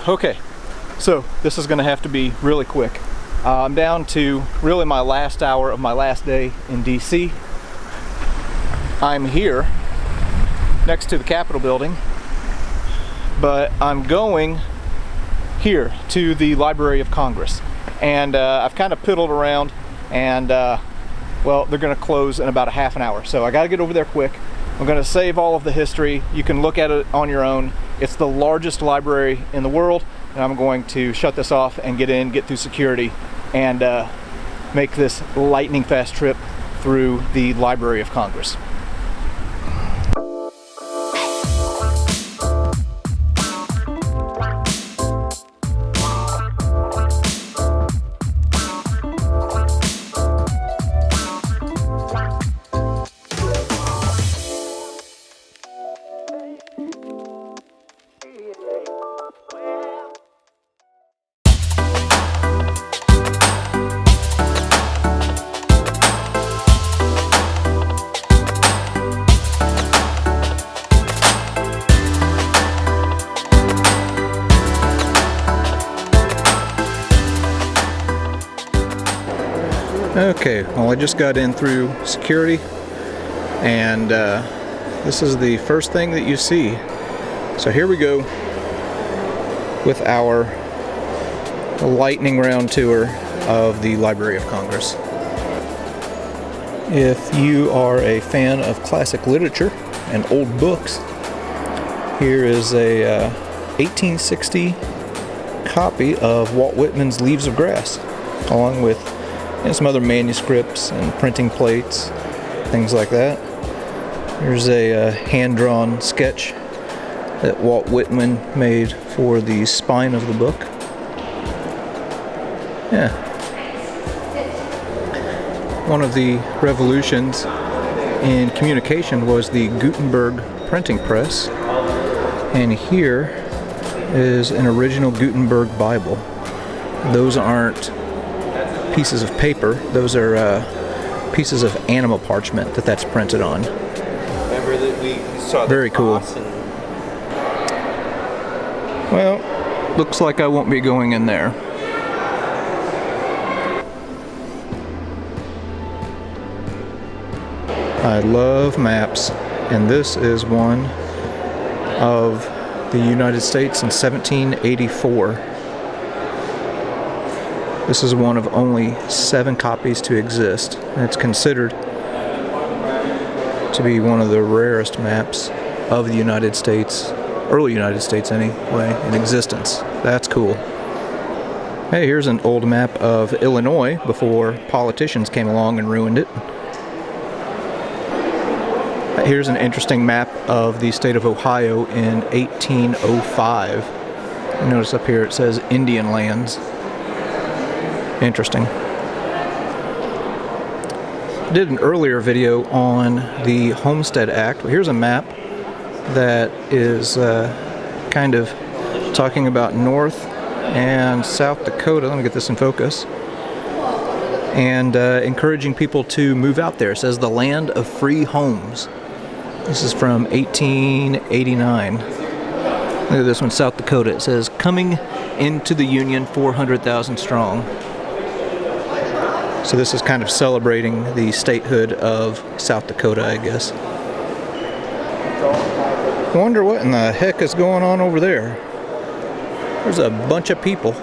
Okay, so this is going to have to be really quick. I'm down to really my last hour of my last day in D.C. I'm here next to the Capitol building, but I'm going here to the Library of Congress. And I've kind of piddled around, and well, they're going to close in about a half an hour. So I got to get over there quick. I'm going to save all of the history. You can look at it on your own. It's the largest library in the world, and I'm going to shut this off and get through security, and make this lightning fast trip through the Library of Congress. Okay, well, I just got in through security, and this is the first thing that you see. So here we go with our lightning round tour of the Library of Congress. If you are a fan of classic literature and old books, here is a 1860 copy of Walt Whitman's Leaves of Grass, along with some other manuscripts and printing plates, things like that. Here's a hand-drawn sketch that Walt Whitman made for the spine of the book. Yeah. One of the revolutions in communication was the Gutenberg printing press. And here is an original Gutenberg Bible. Those aren't pieces of paper, those are pieces of animal parchment that's printed on. Remember that we saw the very cool. Well, looks like I won't be going in there. I love maps, and this is one of the United States in 1784. This is one of only 7 copies to exist, and it's considered to be one of the rarest maps of the United States, early United States anyway, in existence. That's cool. Hey, here's an old map of Illinois before politicians came along and ruined it. Here's an interesting map of the state of Ohio in 1805. Notice up here it says Indian lands. Interesting. I did an earlier video on the Homestead Act. Well, here's a map that is kind of talking about North and South Dakota. Let me get this in focus. And encouraging people to move out there. It says the land of free homes. This is from 1889. Look at this one, South Dakota. It says coming into the Union 400,000 strong. So this is kind of celebrating the statehood of South Dakota, I guess. I wonder what in the heck is going on over there. There's a bunch of people.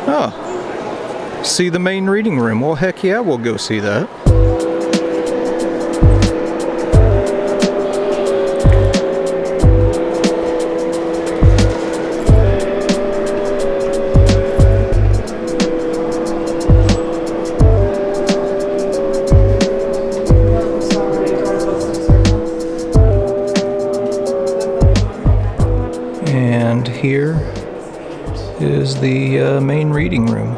Oh, see the main reading room. Well, heck yeah, we'll go see that. And here is the main reading room.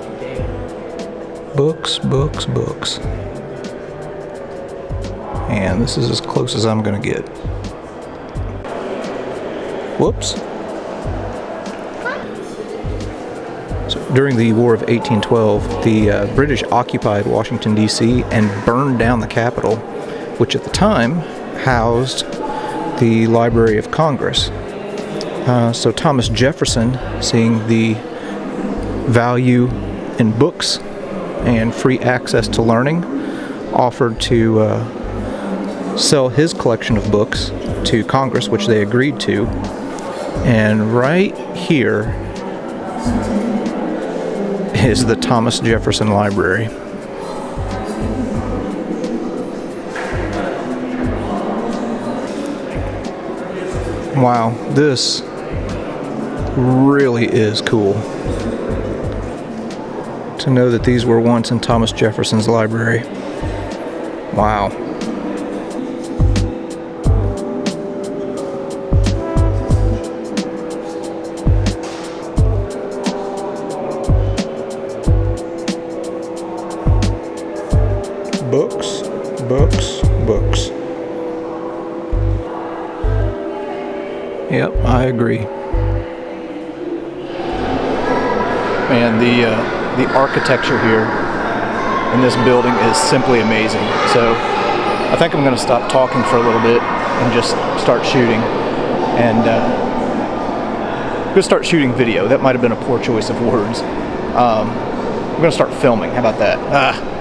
Books, books, books. And this is as close as I'm going to get. Whoops. So during the War of 1812, the British occupied Washington D.C. and burned down the Capitol, which at the time housed the Library of Congress. So Thomas Jefferson, seeing the value in books and free access to learning, offered to sell his collection of books to Congress, which they agreed to. And right here is the Thomas Jefferson Library. Wow, this really is cool to know that these were once in Thomas Jefferson's library. Wow. Books, books, books. Yep, I agree. Man, the architecture here in this building is simply amazing. So I think I'm going to stop talking for a little bit and just start shooting. And I'm going to start shooting video. That might have been a poor choice of words. I'm going to start filming. How about that?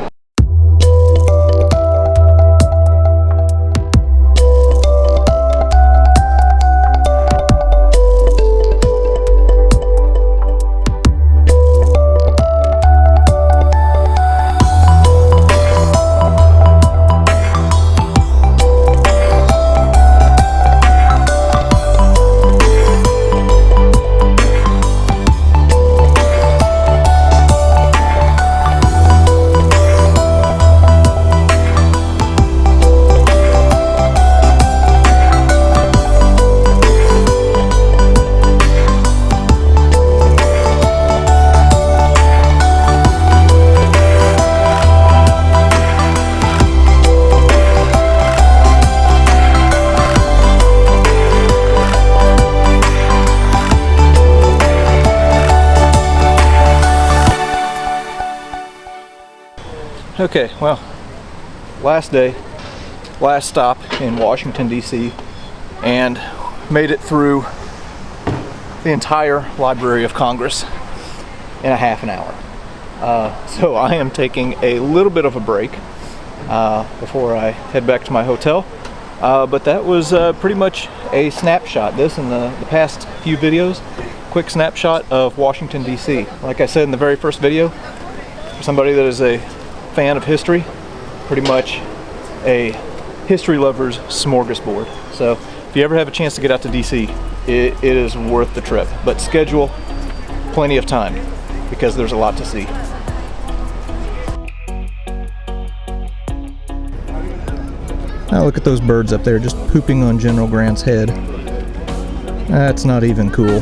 Okay, well, last day, last stop in Washington D.C. and made it through the entire Library of Congress in a half an hour. So I am taking a little bit of a break before I head back to my hotel. But that was pretty much a snapshot. This and the past few videos, quick snapshot of Washington D.C. Like I said in the very first video, for somebody that is a fan of history, pretty much a history lover's smorgasbord. So if you ever have a chance to get out to DC, it is worth the trip, but schedule plenty of time because there's a lot to see. Now look at those birds up there just pooping on General Grant's head. That's not even cool.